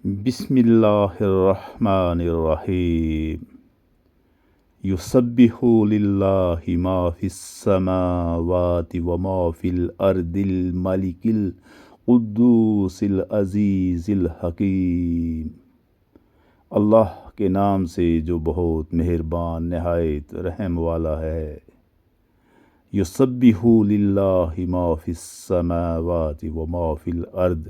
بسم اللہ الرحمن الرحیم یسبح للہ ما فی السماوات وما فی الارض الملک القدوس العزیز الحکیم۔ اللہ کے نام سے جو بہت مہربان نہایت رحم والا ہے۔ یسبح للہ ما فی السماوات وما فی الارض،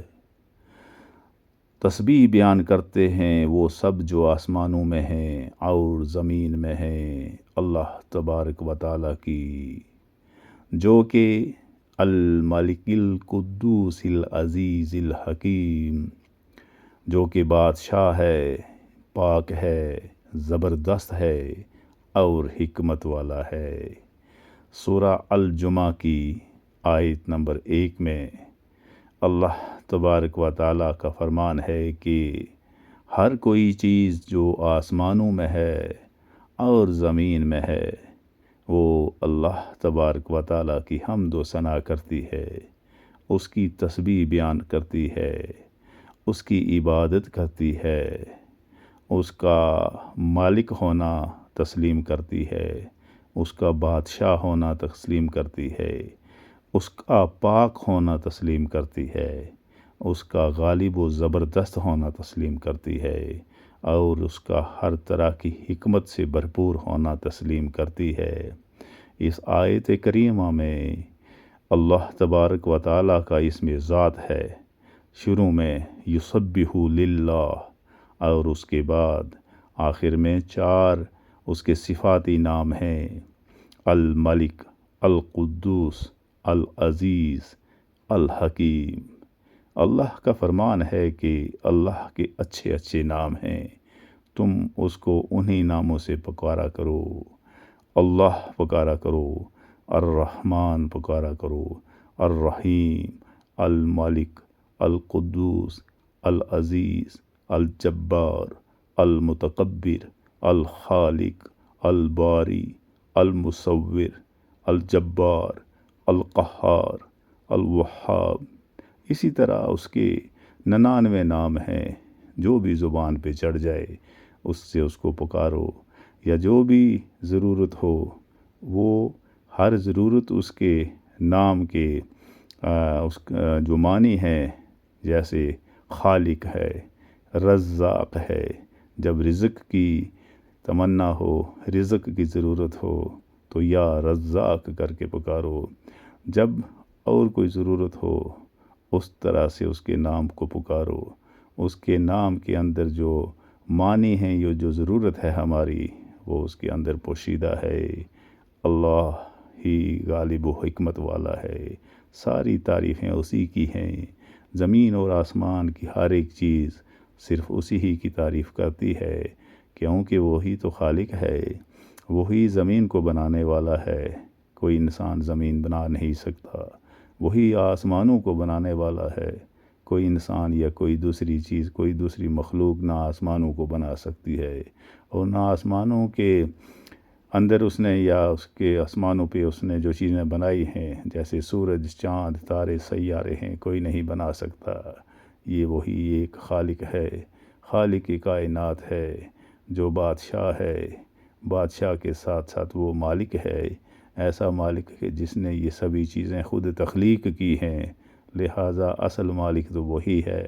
تسبیح بیان کرتے ہیں وہ سب جو آسمانوں میں ہیں اور زمین میں ہیں اللہ تبارک و تعالیٰ کی، جو کہ الملک القدوس العزیز الحکیم، جو کہ بادشاہ ہے، پاک ہے، زبردست ہے اور حکمت والا ہے۔ سورہ الجمعہ کی آیت نمبر 1 میں اللہ تبارک و تعالیٰ کا فرمان ہے کہ ہر کوئی چیز جو آسمانوں میں ہے اور زمین میں ہے وہ اللہ تبارک و تعالیٰ کی حمد و ثنا کرتی ہے، اس کی تسبیح بیان کرتی ہے، اس کی عبادت کرتی ہے، اس کا مالک ہونا تسلیم کرتی ہے، اس کا بادشاہ ہونا تسلیم کرتی ہے، اس کا پاک ہونا تسلیم کرتی ہے، اس کا غالب و زبردست ہونا تسلیم کرتی ہے اور اس کا ہر طرح کی حکمت سے بھرپور ہونا تسلیم کرتی ہے۔ اس آیت کریمہ میں اللہ تبارک و تعالیٰ کا اسم ذات ہے، شروع میں یسبح للہ اور اس کے بعد آخر میں 4 اس کے صفاتی نام ہیں، الملک، القدوس، العزیز، الحکیم۔ اللہ کا فرمان ہے کہ اللہ کے اچھے اچھے نام ہیں، تم اس کو انہی ناموں سے پکارا کرو۔ اللہ پکارا کرو، الرحمن پکارا کرو، الرحیم، الملک، القدوس، العزیز، الجبار، المتکبر، الخالق، الباری، المصور، الجبار، القہار، الوہاب۔ اسی طرح اس کے 99 نام ہیں، جو بھی زبان پہ چڑھ جائے اس سے اس کو پکارو، یا جو بھی ضرورت ہو وہ ہر ضرورت اس کے نام کے اس جو معنی ہے، جیسے خالق ہے، رزاق ہے، جب رزق کی تمنا ہو، رزق کی ضرورت ہو تو یا رزاق کر کے پکارو، جب اور کوئی ضرورت ہو اس طرح سے اس کے نام کو پکارو۔ اس کے نام کے اندر جو معنی ہیں، یہ جو ضرورت ہے ہماری، وہ اس کے اندر پوشیدہ ہے۔ اللہ ہی غالب و حکمت والا ہے، ساری تعریفیں اسی کی ہیں۔ زمین اور آسمان کی ہر ایک چیز صرف اسی ہی کی تعریف کرتی ہے، کیونکہ وہی تو خالق ہے، وہی زمین کو بنانے والا ہے، کوئی انسان زمین بنا نہیں سکتا۔ وہی آسمانوں کو بنانے والا ہے، کوئی انسان یا کوئی دوسری چیز، کوئی دوسری مخلوق نہ آسمانوں کو بنا سکتی ہے، اور نہ آسمانوں کے اندر اس نے یا اس کے آسمانوں پہ اس نے جو چیزیں بنائی ہیں، جیسے سورج، چاند، تارے، سیارے ہیں، کوئی نہیں بنا سکتا۔ یہ وہی ایک خالق ہے، خالق کائنات ہے، جو بادشاہ ہے، بادشاہ کے ساتھ ساتھ وہ مالک ہے، ایسا مالک ہے جس نے یہ سبھی چیزیں خود تخلیق کی ہیں، لہٰذا اصل مالک تو وہی ہے۔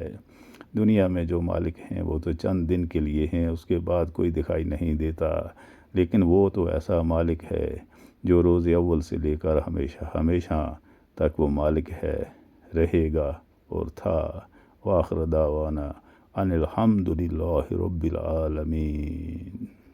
دنیا میں جو مالک ہیں وہ تو چند دن کے لیے ہیں، اس کے بعد کوئی دکھائی نہیں دیتا، لیکن وہ تو ایسا مالک ہے جو روز اول سے لے کر ہمیشہ ہمیشہ تک وہ مالک ہے، رہے گا اور تھا۔ وآخر دعوانا ان الحمد للہ رب العالمین۔